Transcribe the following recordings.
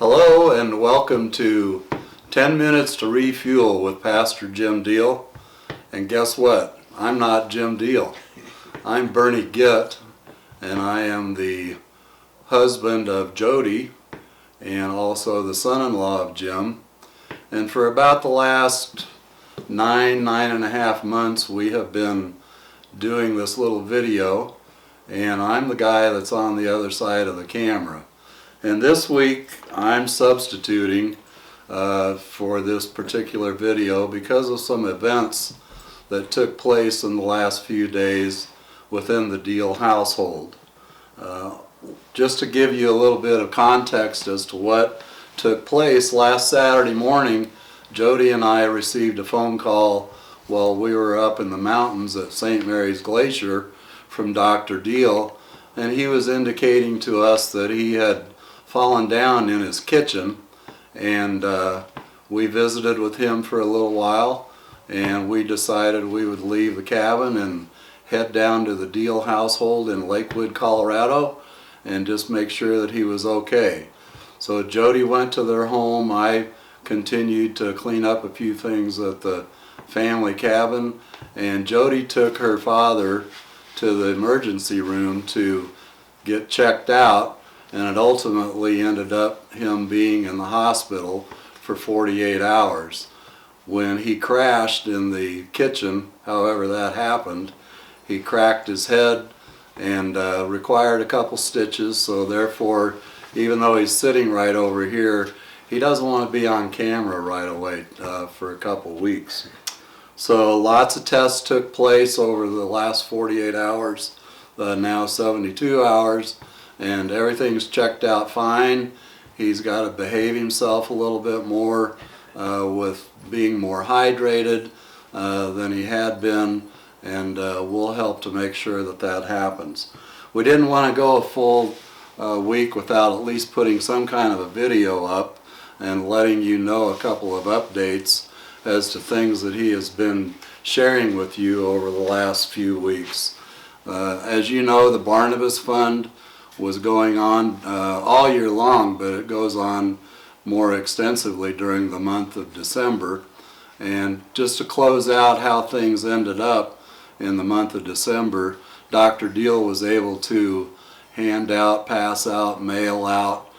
Hello and welcome to 10 Minutes to Refuel with Pastor Jim Diehl. And guess what? I'm not Jim Diehl. I'm Bernie Gitt, and I am the husband of Jody and also the son-in-law of Jim. And for about the last nine and a half months we have been doing this little video, and I'm the guy that's on the other side of the camera. And this week I'm substituting for this particular video because of some events that took place in the last few days within the Diehl household. Just to give you a little bit of context as to what took place, last Saturday morning Jody and I received a phone call while we were up in the mountains at St. Mary's Glacier from Dr. Diehl, and he was indicating to us that he had fallen down in his kitchen, and we visited with him for a little while, and we decided we would leave the cabin and head down to the Diehl household in Lakewood, Colorado, and just make sure that he was okay. So Jody went to their home. I continued to clean up a few things at the family cabin, and Jody took her father to the emergency room to get checked out, and it ultimately ended up him being in the hospital for 48 hours. When he crashed in the kitchen, however that happened, he cracked his head and required a couple stitches, so therefore, even though he's sitting right over here, he doesn't want to be on camera right away for a couple weeks. So lots of tests took place over the last 48 hours, now 72 hours, and everything's checked out fine. He's got to behave himself a little bit more with being more hydrated than he had been, and we'll help to make sure that that happens. We didn't want to go a full week without at least putting some kind of a video up and letting you know a couple of updates as to things that he has been sharing with you over the last few weeks. As you know, the Barnabas Fund was going on all year long, but it goes on more extensively during the month of December. And just to close out how things ended up in the month of December, Dr. Diehl was able to hand out, pass out, mail out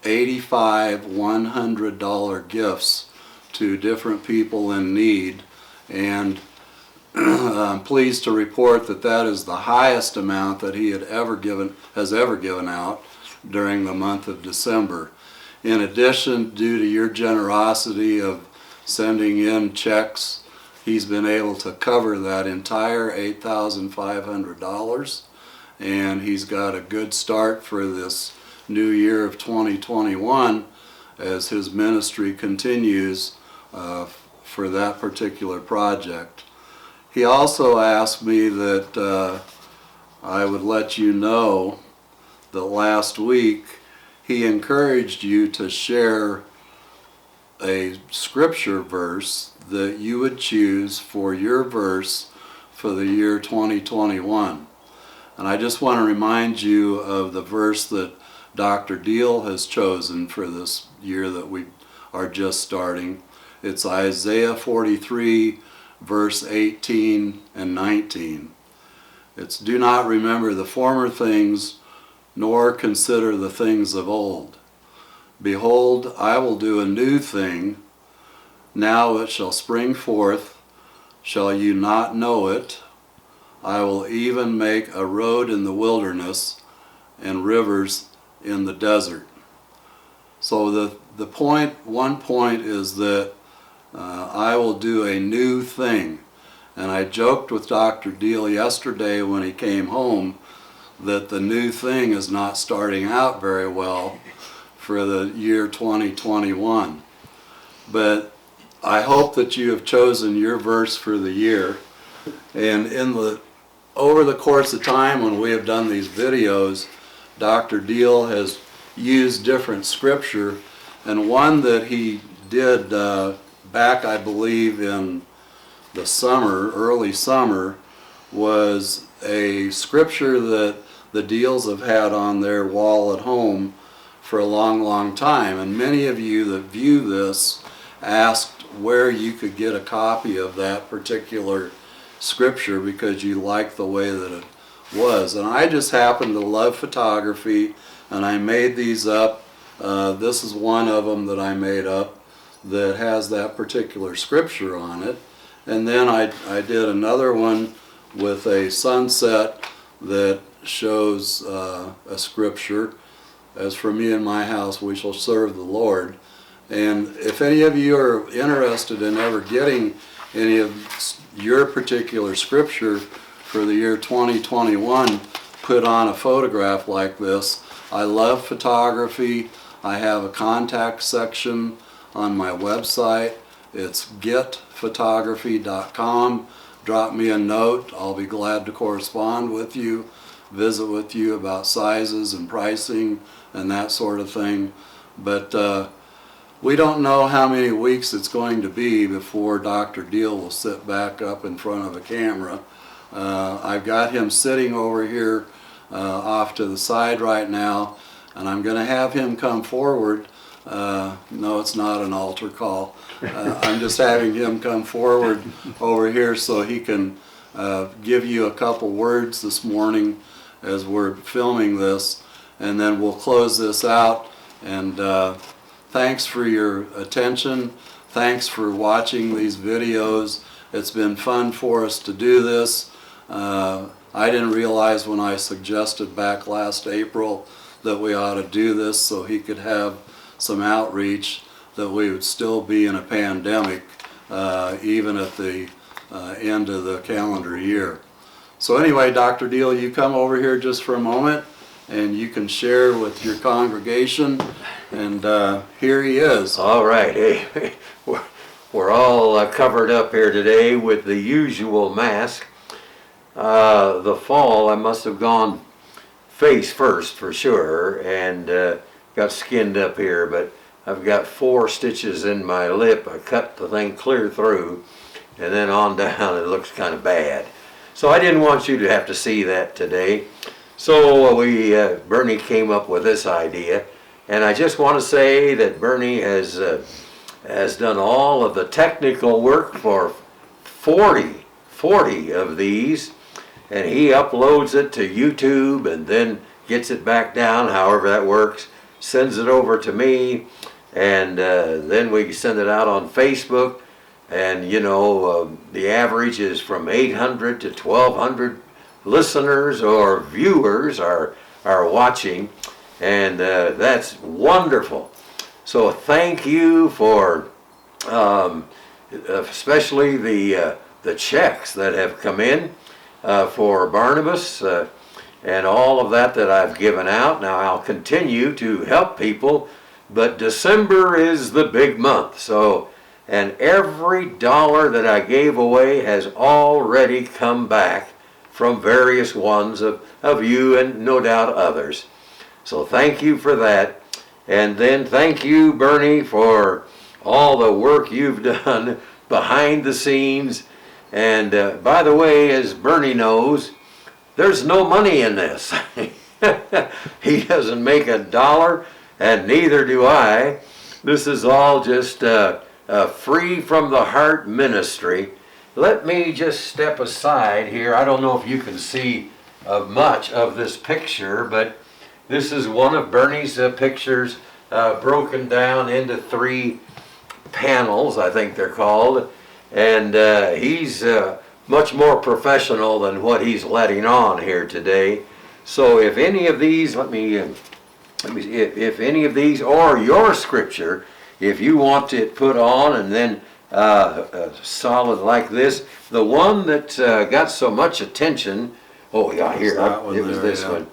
85 $100 gifts to different people in need, and I'm pleased to report that that is the highest amount that he has ever given out during the month of December. In addition, due to your generosity of sending in checks, he's been able to cover that entire $8,500, and he's got a good start for this new year of 2021 as his ministry continues for that particular project. He also asked me that I would let you know that last week he encouraged you to share a scripture verse that you would choose for your verse for the year 2021. And I just want to remind you of the verse that Dr. Diehl has chosen for this year that we are just starting. It's Isaiah 43 verse 18 and 19. It's, "Do not remember the former things, nor consider the things of old. Behold, I will do a new thing. Now it shall spring forth. Shall you not know it? I will even make a road in the wilderness and rivers in the desert." So one point is that I will do a new thing. And I joked with Dr. Diehl yesterday when he came home that the new thing is not starting out very well for the year 2021. But I hope that you have chosen your verse for the year. And over the course of time when we have done these videos, Dr. Diehl has used different scripture, and one that he did back, I believe, in the summer, early summer, was a scripture that the Diehls have had on their wall at home for a long, long time. And many of you that view this asked where you could get a copy of that particular scripture because you liked the way that it was. And I just happen to love photography, and I made these up. This is one of them that I made up that has that particular scripture on it. And then I did another one with a sunset that shows a scripture, as for me and my house we shall serve the Lord. And if any of you are interested in ever getting any of your particular scripture for the year 2021 put on a photograph like this, I love photography. I have a contact section on my website. It's getphotography.com. Drop me a note. I'll be glad to correspond with you, visit with you about sizes and pricing and that sort of thing. But we don't know how many weeks it's going to be before Dr. Diehl will sit back up in front of a camera. I've got him sitting over here off to the side right now, and I'm going to have him come forward. No, it's not an altar call. I'm just having him come forward over here so he can give you a couple words this morning as we're filming this, and then we'll close this out. And thanks for your attention. Thanks for watching these videos. It's been fun for us to do this. I didn't realize when I suggested back last April that we ought to do this so he could have some outreach, that we would still be in a pandemic even at the end of the calendar year. So anyway, Dr. Diehl, you come over here just for a moment and you can share with your congregation, and here he is. All right, hey, we're all covered up here today with the usual mask. The fall, I must have gone face first for sure, and got skinned up here, but I've got 4 stitches in my lip. I cut the thing clear through, and then on down it looks kind of bad. So I didn't want you to have to see that today. So Bernie came up with this idea, and I just want to say that Bernie has done all of the technical work for 40 of these, and he uploads it to YouTube and then gets it back down, however that works, sends it over to me, and then we send it out on Facebook. And you know, the average is from 800 to 1,200 listeners or viewers are watching, and that's wonderful. So thank you for especially the checks that have come in for Barnabas and all of that I've given out. Now I'll continue to help people, but December is the big month. So, and every dollar that I gave away has already come back from various ones of you and no doubt others. So thank you for that. And then thank you, Bernie, for all the work you've done behind the scenes. And by the way, as Bernie knows, there's no money in this. He doesn't make a dollar, and neither do I. This is all just free from the heart ministry. Let me just step aside here. I don't know if you can see much of this picture, but this is one of Bernie's pictures broken down into 3 panels, I think they're called. And he's much more professional than what he's letting on here today. So if any of these, let me if any of these or your scripture, if you want it put on and then solid like this, the one that got so much attention, oh yeah, here, it was this one.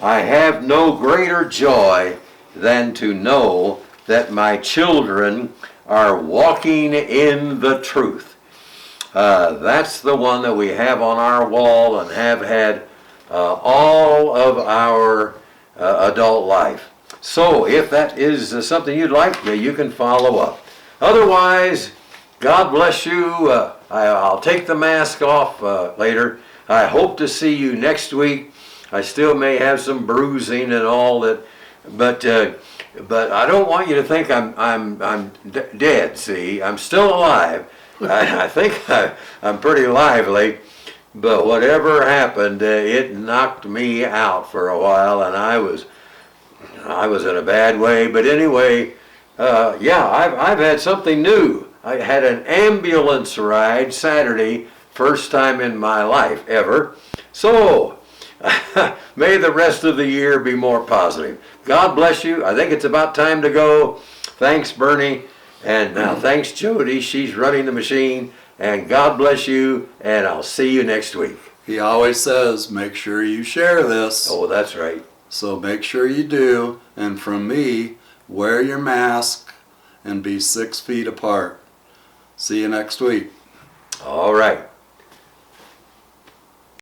I have no greater joy than to know that my children are walking in the truth. That's the one that we have on our wall and have had all of our adult life. So if that is something you'd like, you can follow up. Otherwise, God bless you. I'll take the mask off later. I hope to see you next week. I still may have some bruising and all that But I don't want you to think I'm dead. See, I'm still alive. I think I'm pretty lively. But whatever happened, it knocked me out for a while, and I was in a bad way. But anyway, yeah, I've had something new. I had an ambulance ride Saturday, first time in my life ever. So, may the rest of the year be more positive. God bless you. I think it's about time to go. Thanks, Bernie. And now thanks, Jody. She's running the machine. And God bless you. And I'll see you next week. He always says, make sure you share this. Oh, that's right. So make sure you do. And from me, wear your mask and be 6 feet apart. See you next week. All right.